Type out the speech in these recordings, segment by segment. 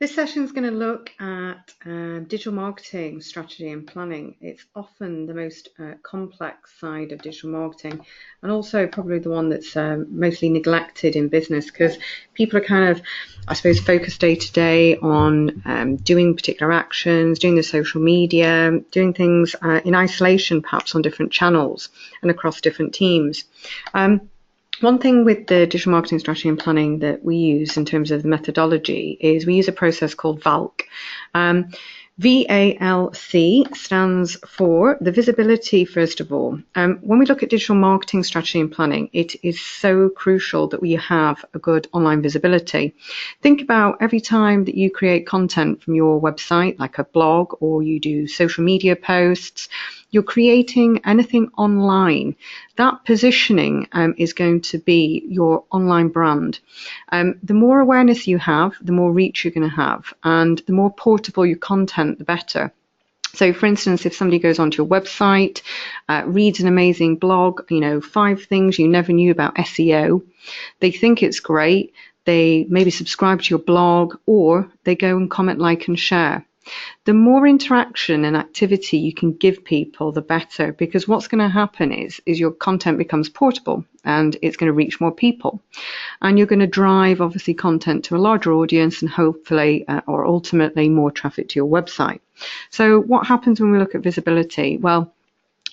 This session is going to look at digital marketing strategy and planning. It's often the most complex side of digital marketing, and also probably the one that's mostly neglected in business, because people are kind of, I suppose, focused day to day on doing particular actions, doing the social media, doing things in isolation, perhaps on different channels and across different teams. One thing with the digital marketing strategy and planning that we use in terms of the methodology is we use a process called VALC. VALC stands for the visibility, first of all. When we look at digital marketing strategy and planning, it is so crucial that we have a good online visibility. Think about every time that you create content from your website, like a blog, or you do social media posts, you're creating anything online. That positioning is going to be your online brand. The more awareness you have, the more reach you're going to have, and the more portable your content, the better. So, for instance, if somebody goes onto your website, reads an amazing blog, 5 things you never knew about SEO, they think it's great, they maybe subscribe to your blog, or they go and comment, like, and share. The more interaction and activity you can give people, the better, because what's going to happen is your content becomes portable and it's going to reach more people, and you're going to drive obviously content to a larger audience and hopefully or ultimately more traffic to your website. So what happens when we look at visibility? Well,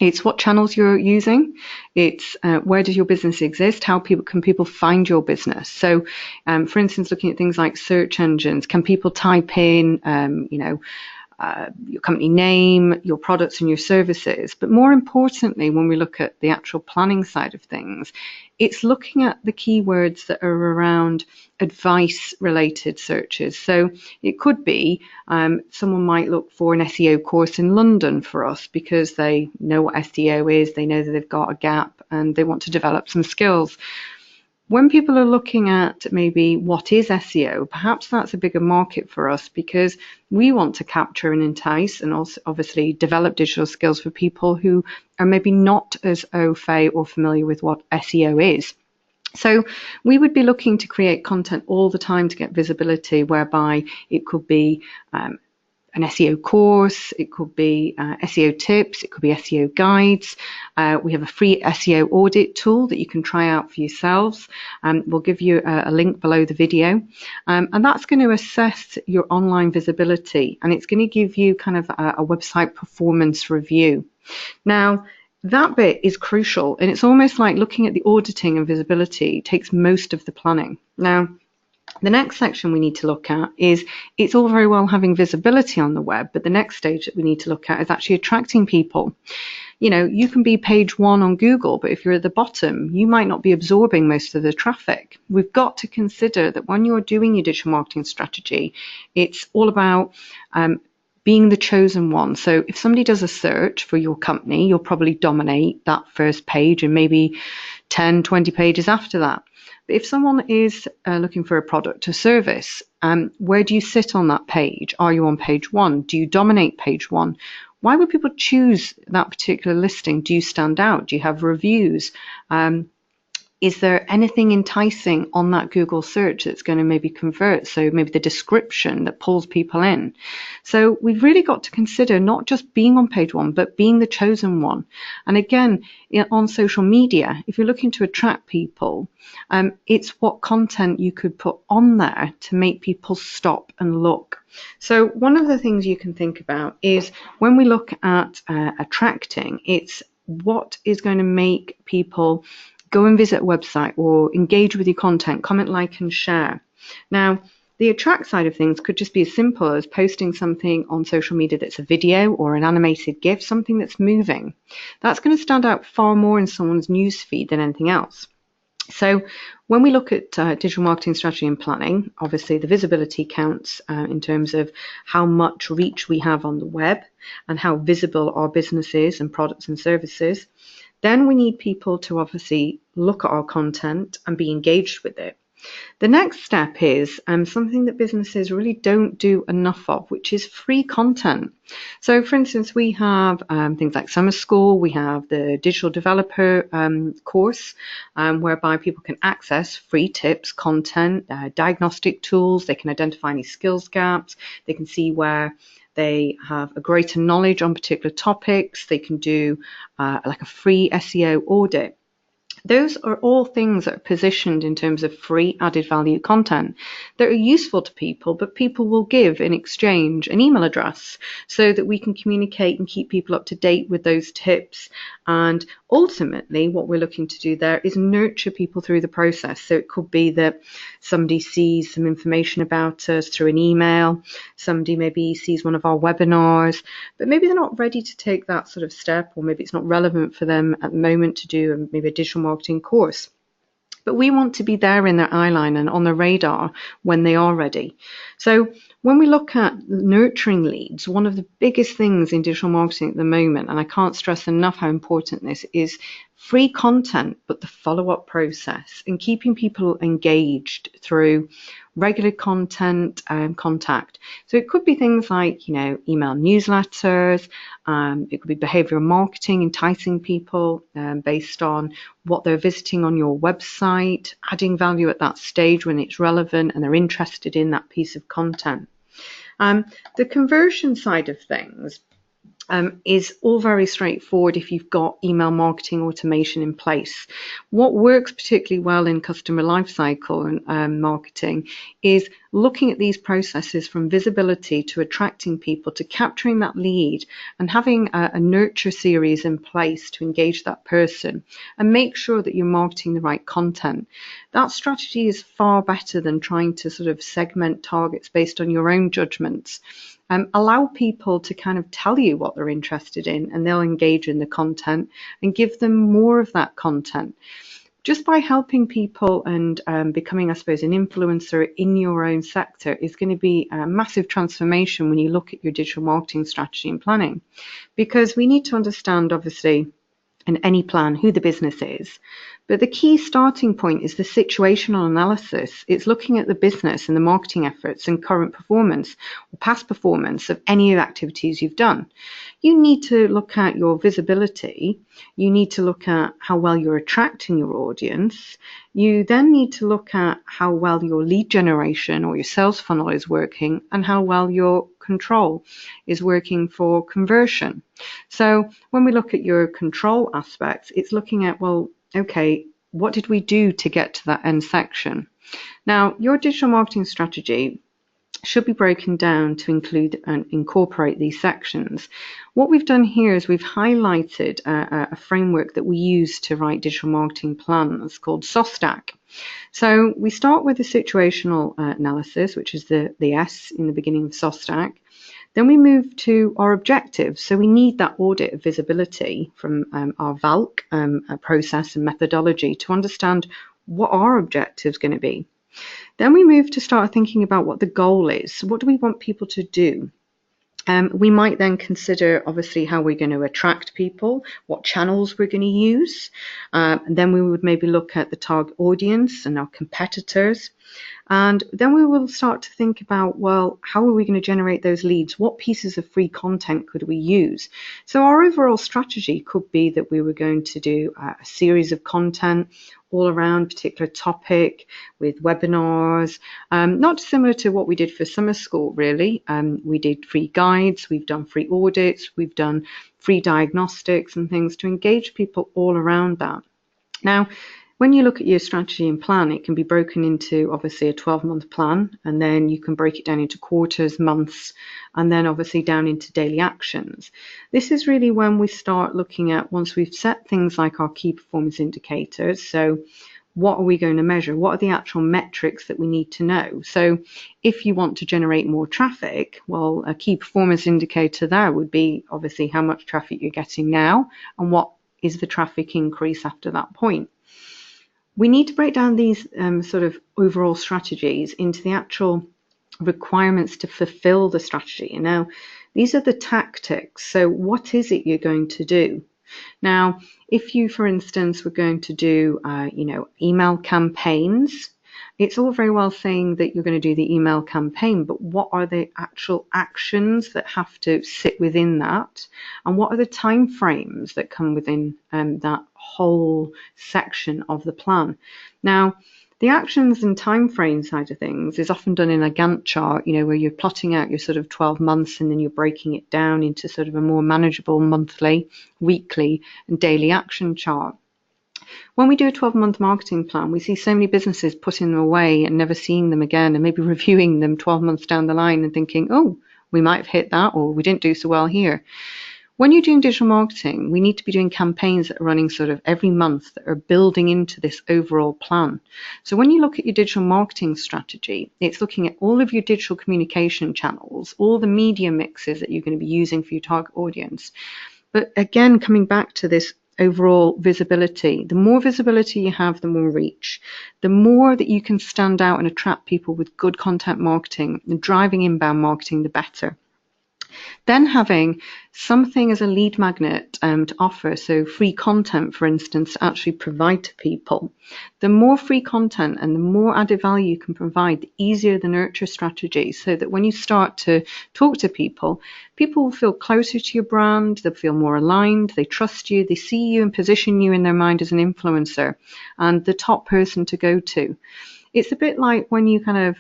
it's what channels you're using. It's where does your business exist? How can people find your business? So, for instance, looking at things like search engines, can people type in, your company name, your products and your services? But more importantly, when we look at the actual planning side of things, it's looking at the keywords that are around advice related searches. So it could be someone might look for an SEO course in London for us because they know what SEO is, they know that they've got a gap and they want to develop some skills. When people are looking at maybe what is SEO, perhaps that's a bigger market for us because we want to capture and entice and also obviously develop digital skills for people who are maybe not as au fait or familiar with what SEO is. So we would be looking to create content all the time to get visibility, whereby it could be an SEO course, it could be SEO tips, it could be SEO guides. We have a free SEO audit tool that you can try out for yourselves. We'll give you a link below the video. And that's going to assess your online visibility, and it's going to give you kind of a website performance review. Now, that bit is crucial, and it's almost like looking at the auditing and visibility takes most of the planning. Now, the next section we need to look at is, it's all very well having visibility on the web, but the next stage that we need to look at is actually attracting people. You can be page 1 on Google, but if you're at the bottom, you might not be absorbing most of the traffic. We've got to consider that when you're doing your digital marketing strategy, it's all about being the chosen one. So if somebody does a search for your company, you'll probably dominate that first page and maybe 10, 20 pages after that. But if someone is looking for a product or service, where do you sit on that page? Are you on page 1? Do you dominate page 1? Why would people choose that particular listing? Do you stand out? Do you have reviews? Is there anything enticing on that Google search that's going to maybe convert? So maybe the description that pulls people in. So we've really got to consider not just being on page 1, but being the chosen one. And again, on social media, if you're looking to attract people, it's what content you could put on there to make people stop and look. So one of the things you can think about is when we look at attracting, it's what is going to make people go and visit a website or engage with your content, comment, like, and share. Now, the attract side of things could just be as simple as posting something on social media that's a video or an animated GIF, something that's moving. That's going to stand out far more in someone's newsfeed than anything else. So when we look at digital marketing strategy and planning, obviously the visibility counts in terms of how much reach we have on the web and how visible our business is and products and services. Then we need people to obviously look at our content and be engaged with it. The next step is something that businesses really don't do enough of, which is free content. So, for instance, we have things like Summer School, we have the Digital Developer course, whereby people can access free tips, content, diagnostic tools, they can identify any skills gaps, they can see where they have a greater knowledge on particular topics, they can do like a free SEO audit. Those are all things that are positioned in terms of free added value content that are useful to people, but people will give in exchange an email address so that we can communicate and keep people up to date with those tips. And ultimately, what we're looking to do there is nurture people through the process. So it could be that somebody sees some information about us through an email, somebody maybe sees one of our webinars, but maybe they're not ready to take that sort of step, or maybe it's not relevant for them at the moment to do maybe a digital marketing course. But we want to be there in their eye line and on the radar when they are ready. So when we look at nurturing leads, one of the biggest things in digital marketing at the moment, and I can't stress enough how important this is, free content, but the follow-up process and keeping people engaged through regular content and contact. So it could be things like, email newsletters, it could be behavioral marketing, enticing people based on what they're visiting on your website, adding value at that stage when it's relevant and they're interested in that piece of content. The conversion side of things is all very straightforward if you've got email marketing automation in place. What works particularly well in customer lifecycle and marketing is looking at these processes from visibility to attracting people to capturing that lead and having a nurture series in place to engage that person and make sure that you're marketing the right content. That strategy is far better than trying to sort of segment targets based on your own judgments. Allow people to kind of tell you what they're interested in and they'll engage in the content and give them more of that content. Just by helping people and becoming, I suppose, an influencer in your own sector is going to be a massive transformation when you look at your digital marketing strategy and planning. Because we need to understand, obviously, in any plan who the business is. But the key starting point is the situational analysis. It's looking at the business and the marketing efforts and current performance or past performance of any activities you've done. You need to look at your visibility. You need to look at how well you're attracting your audience. You then need to look at how well your lead generation or your sales funnel is working and how well your control is working for conversion. So when we look at your control aspects, it's looking at, well, okay, what did we do to get to that end section? Now, your digital marketing strategy should be broken down to include and incorporate these sections. What we've done here is we've highlighted a framework that we use to write digital marketing plans called SOSTAC. So we start with the situational analysis, which is the S in the beginning of SOSTAC. Then we move to our objectives. So we need that audit of visibility from our VALC process and methodology to understand what our objectives are going to be. Then we move to start thinking about what the goal is. What do we want people to do? We might then consider, obviously, how we're going to attract people, what channels we're going to use. And then we would maybe look at the target audience and our competitors. And then we will start to think about, well, how are we going to generate those leads? What pieces of free content could we use? So our overall strategy could be that we were going to do a series of content all around a particular topic with webinars, not similar to what we did for Summer School, really. We did free guides, we've done free audits, we've done free diagnostics and things to engage people all around that. Now, when you look at your strategy and plan, it can be broken into obviously a 12-month plan, and then you can break it down into quarters, months, and then obviously down into daily actions. This is really when we start looking at, once we've set things like our key performance indicators, so what are we going to measure? What are the actual metrics that we need to know? So if you want to generate more traffic, well, a key performance indicator there would be obviously how much traffic you're getting now and what is the traffic increase after that point. We need to break down these sort of overall strategies into the actual requirements to fulfill the strategy. And now, these are the tactics. So what is it you're going to do? Now, if you, for instance, were going to do, email campaigns, it's all very well saying that you're going to do the email campaign, but what are the actual actions that have to sit within that? And what are the time frames that come within that whole section of the plan? Now, the actions and time frame side of things is often done in a Gantt chart, where you're plotting out your sort of 12 months and then you're breaking it down into sort of a more manageable monthly, weekly, and daily action chart. When we do a 12-month marketing plan, we see so many businesses putting them away and never seeing them again, and maybe reviewing them 12 months down the line and thinking, oh, we might have hit that, or we didn't do so well here. When you're doing digital marketing, we need to be doing campaigns that are running sort of every month that are building into this overall plan. So when you look at your digital marketing strategy, it's looking at all of your digital communication channels, all the media mixes that you're going to be using for your target audience. But again, coming back to this overall visibility, the more visibility you have, the more reach, the more that you can stand out and attract people with good content marketing and driving inbound marketing, the better. Then having something as a lead magnet to offer, so free content, for instance, to actually provide to people. The more free content and the more added value you can provide, the easier the nurture strategy, so that when you start to talk to people, people will feel closer to your brand, they'll feel more aligned, they trust you, they see you and position you in their mind as an influencer and the top person to go to. It's a bit like when you kind of,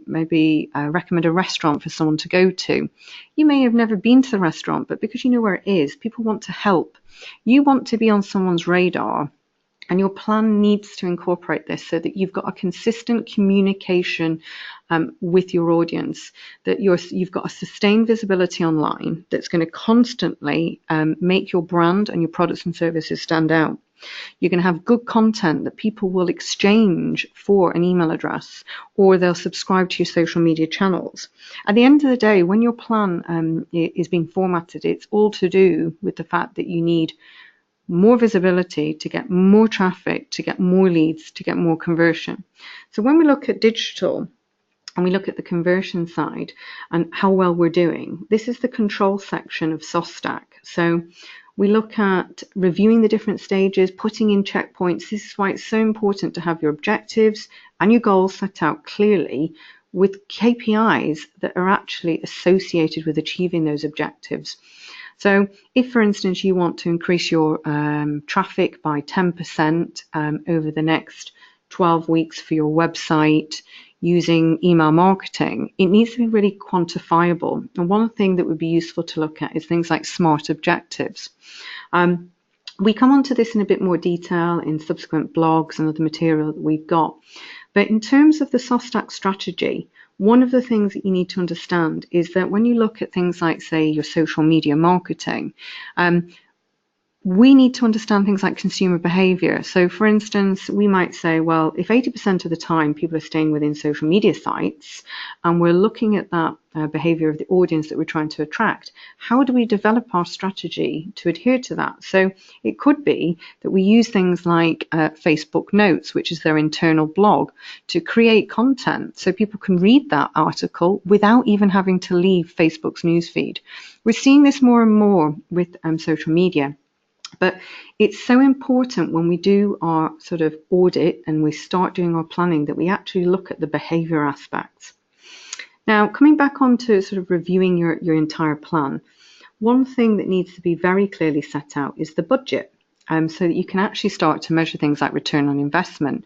maybe recommend a restaurant for someone to go to. You may have never been to the restaurant, but because you know where it is, people want to help. You want to be on someone's radar, and your plan needs to incorporate this so that you've got a consistent communication with your audience, that you've got a sustained visibility online that's going to constantly make your brand and your products and services stand out. You're going to have good content that people will exchange for an email address, or they'll subscribe to your social media channels. At the end of the day, when your plan is being formatted, it's all to do with the fact that you need more visibility to get more traffic, to get more leads, to get more conversion. So when we look at digital and we look at the conversion side and how well we're doing, this is the control section of SOSTAC. So we look at reviewing the different stages, putting in checkpoints. This is why it's so important to have your objectives and your goals set out clearly with KPIs that are actually associated with achieving those objectives. So if, for instance, you want to increase your traffic by 10% over the next 12 weeks for your website using email marketing, it needs to be really quantifiable. And one thing that would be useful to look at is things like SMART objectives. We come onto this in a bit more detail in subsequent blogs and other material that we've got. But in terms of the SOSTAC strategy, one of the things that you need to understand is that when you look at things like, say, your social media marketing, we need to understand things like consumer behavior. So for instance, we might say, well, if 80% of the time people are staying within social media sites and we're looking at that behavior of the audience that we're trying to attract, how do we develop our strategy to adhere to that? So it could be that we use things like Facebook Notes, which is their internal blog, to create content so people can read that article without even having to leave Facebook's newsfeed. We're seeing this more and more with social media. But it's so important when we do our sort of audit and we start doing our planning that we actually look at the behavior aspects. Now, coming back on to sort of reviewing your entire plan, one thing that needs to be very clearly set out is the budget, so that you can actually start to measure things like return on investment.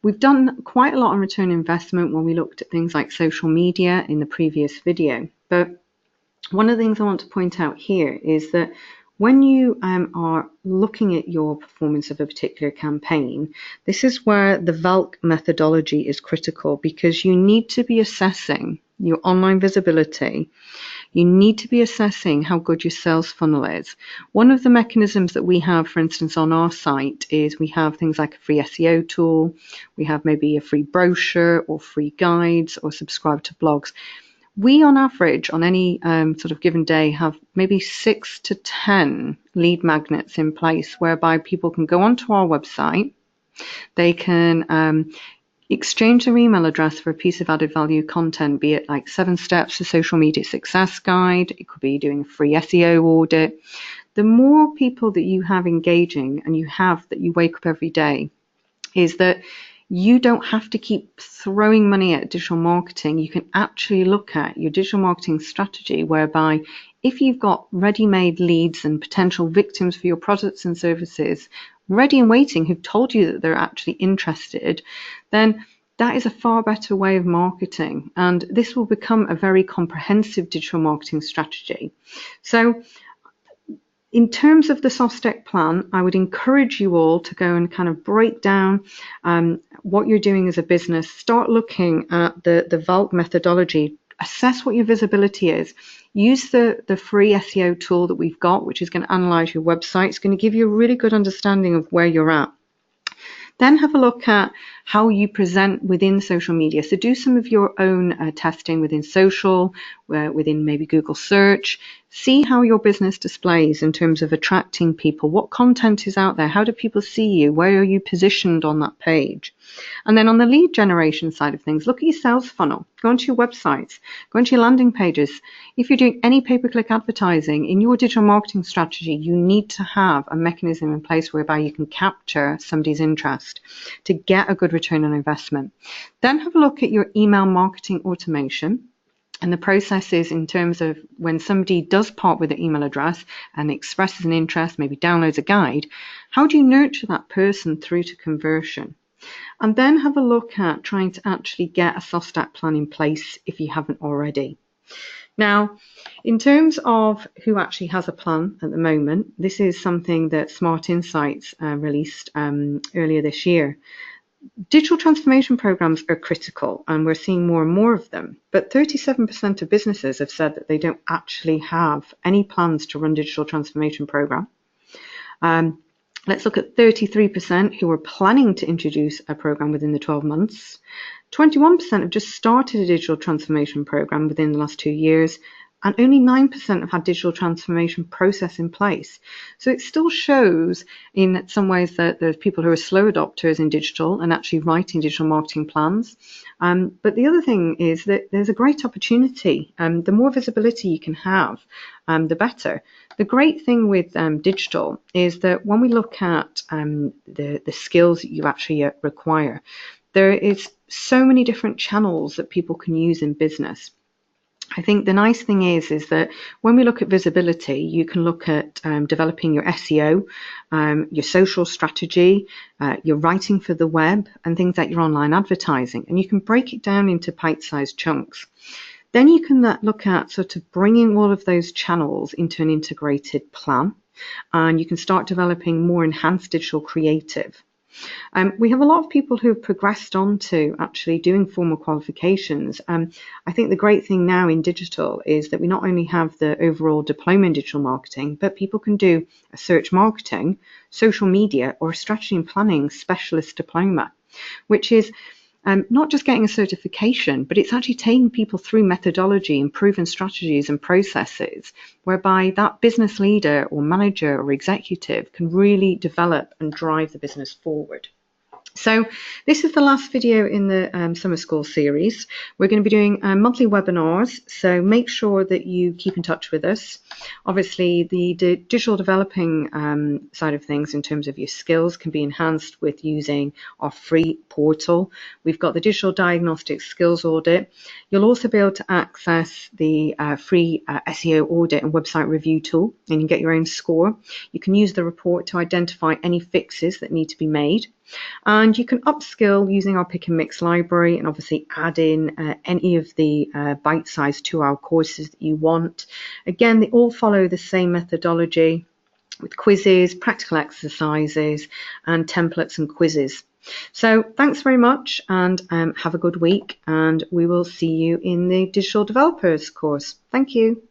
We've done quite a lot on return on investment when we looked at things like social media in the previous video. But one of the things I want to point out here is that when you are looking at your performance of a particular campaign, this is where the VALC methodology is critical, because you need to be assessing your online visibility. You need to be assessing how good your sales funnel is. One of the mechanisms that we have, for instance, on our site is we have things like a free SEO tool. We have maybe a free brochure or free guides or subscribe to blogs. We, on average, on any sort of given day, have maybe 6 to 10 lead magnets in place whereby people can go onto our website. They can exchange their email address for a piece of added value content, be it like 7 steps to social media success guide. It could be doing a free SEO audit. The more people that you have engaging and you have that you wake up every day, is that You don't have to keep throwing money at digital marketing. You can actually look at your digital marketing strategy whereby if you've got ready-made leads and potential victims for your products and services ready and waiting who've told you that they're actually interested, then that is a far better way of marketing, and this will become a very comprehensive digital marketing strategy. So in terms of the SOSTEC plan, I would encourage you all to go and kind of break down what you're doing as a business. Start looking at the VALT methodology. Assess what your visibility is. Use the free SEO tool that we've got, which is going to analyze your website. It's going to give you a really good understanding of where you're at. Then have a look at how you present within social media. So do some of your own testing within social, within maybe Google search. See how your business displays in terms of attracting people. What content is out there? How do people see you? Where are you positioned on that page? And then on the lead generation side of things, look at your sales funnel. Go onto your websites. Go onto your landing pages. If you're doing any pay-per-click advertising, in your digital marketing strategy, you need to have a mechanism in place whereby you can capture somebody's interest to get a good return on investment. Then have a look at your email marketing automation and the processes in terms of when somebody does part with their email address and expresses an interest, maybe downloads a guide, how do you nurture that person through to conversion? And then have a look at trying to actually get a SOSTEC plan in place if you haven't already. Now, in terms of who actually has a plan at the moment, this is something that Smart Insights released earlier this year. Digital transformation programs are critical, and we're seeing more and more of them. But 37% of businesses have said that they don't actually have any plans to run digital transformation program. Let's look at 33% who are planning to introduce a program within the 12 months. 21% have just started a digital transformation program within the last 2 years, and only 9% have had digital transformation process in place. So it still shows in some ways that there's people who are slow adopters in digital and actually writing digital marketing plans. But the other thing is that there's a great opportunity. The more visibility you can have, the better. The great thing with digital is that when we look at the skills that you actually require, there is so many different channels that people can use in business. I think the nice thing is that when we look at visibility, you can look at developing your SEO, your social strategy, your writing for the web, and things like your online advertising. And you can break it down into bite-sized chunks. Then you can look at sort of bringing all of those channels into an integrated plan, and you can start developing more enhanced digital creative. We have a lot of people who have progressed on to actually doing formal qualifications. I think the great thing now in digital is that we not only have the overall diploma in digital marketing, but people can do a search marketing, social media, or a strategy and planning specialist diploma, which is not just getting a certification, but it's actually taking people through methodology and proven strategies and processes whereby that business leader or manager or executive can really develop and drive the business forward. So this is the last video in the summer school series. We're going to be doing monthly webinars, so make sure that you keep in touch with us. Obviously, the digital developing side of things in terms of your skills can be enhanced with using our free portal. We've got the Digital Diagnostic Skills Audit. You'll also be able to access the free SEO audit and website review tool, and you can get your own score. You can use the report to identify any fixes that need to be made. And you can upskill using our pick and mix library and obviously add in any of the bite-sized 2-hour courses that you want. Again, they all follow the same methodology with quizzes, practical exercises, and templates and quizzes. So thanks very much, and have a good week, and we will see you in the Digital Developers course. Thank you.